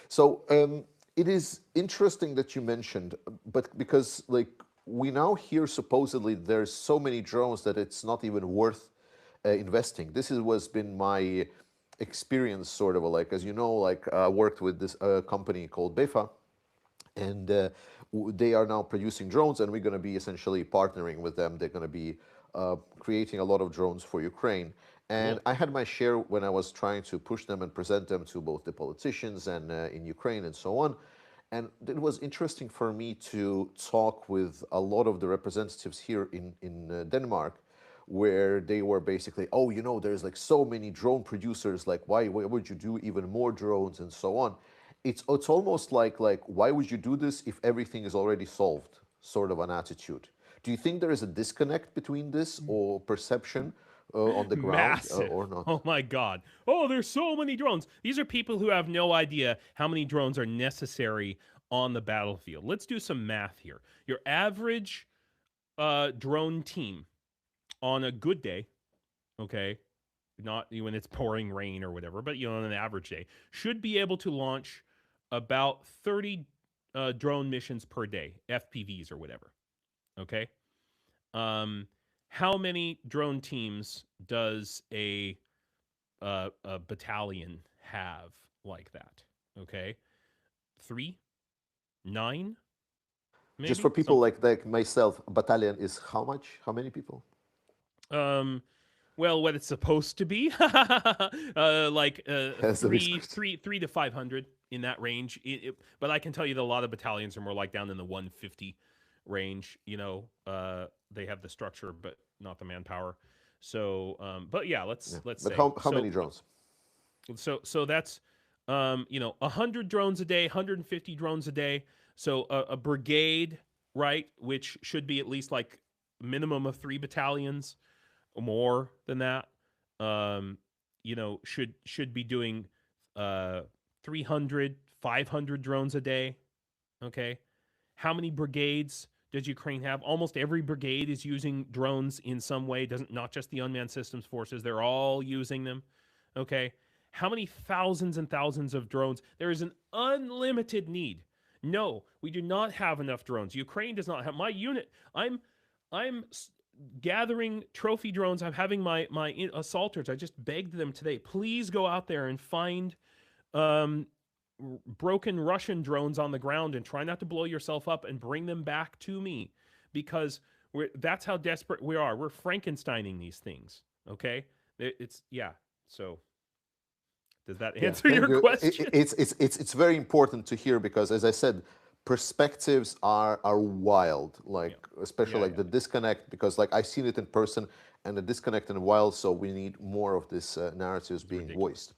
So it is interesting that you mentioned, but because like we now hear supposedly there's so many drones that it's not even worth investing. This is was been my experience, sort of like, as you know, like I worked with this company called Befa, and they are now producing drones, and we're going to be essentially partnering with them. They're going to be creating a lot of drones for Ukraine. And Cool. I had my share when I was trying to push them and present them to both the politicians and in Ukraine and so on. And it was interesting for me to talk with a lot of the representatives here in Denmark, where they were basically, oh, you know, there's like so many drone producers, like why would you do even more drones and so on. It's almost like why would you do this if everything is already solved, sort of an attitude. Do you think there is a disconnect between this or perception on the ground Massive. or not? Oh my God. Oh, there's so many drones. These are people who have no idea how many drones are necessary on the battlefield. Let's do some math here. Your average drone team on a good day, okay, not when it's pouring rain or whatever, but on an average day, should be able to launch about 30 drone missions per day, FPVs or whatever. Okay. Um, how many drone teams does a battalion have like that? Okay, 3, 9, Just for maybe people something. like myself, a battalion is how much? How many people? Um, well, what it's supposed to be, like That's the next question. 3 to 500 in that range. But I can tell you that a lot of battalions are more like down in the 150 range. They have the structure, but not the manpower. So, but yeah, Yeah. let's But say how many drones? so that's 100 drones a day, 150 drones a day. So a brigade, right, which should be at least like minimum of 3 battalions or more than that. Um, should be doing 300, 500 drones a day. Okay, how many brigades does Ukraine have? Almost every brigade is using drones in some way. Doesn't Not just the unmanned systems forces; they're all using them. Okay, how many thousands and thousands of drones? There is an unlimited need. No, we do not have enough drones. Ukraine does not have my unit. I'm gathering trophy drones. I'm having my assaulters. I just begged them today, please go out there and find um, broken Russian drones on the ground and try not to blow yourself up and bring them back to me because that's how desperate we are. We're Frankensteining these things. Okay, it's yeah. So does that Yeah, answer thank your you. question? It's very important to hear because, as I said, perspectives are wild. Yeah, Like especially yeah, like yeah. the disconnect, because like I've seen it in person, and the disconnect in wild. So we need more of this narratives It's being ridiculous. voiced.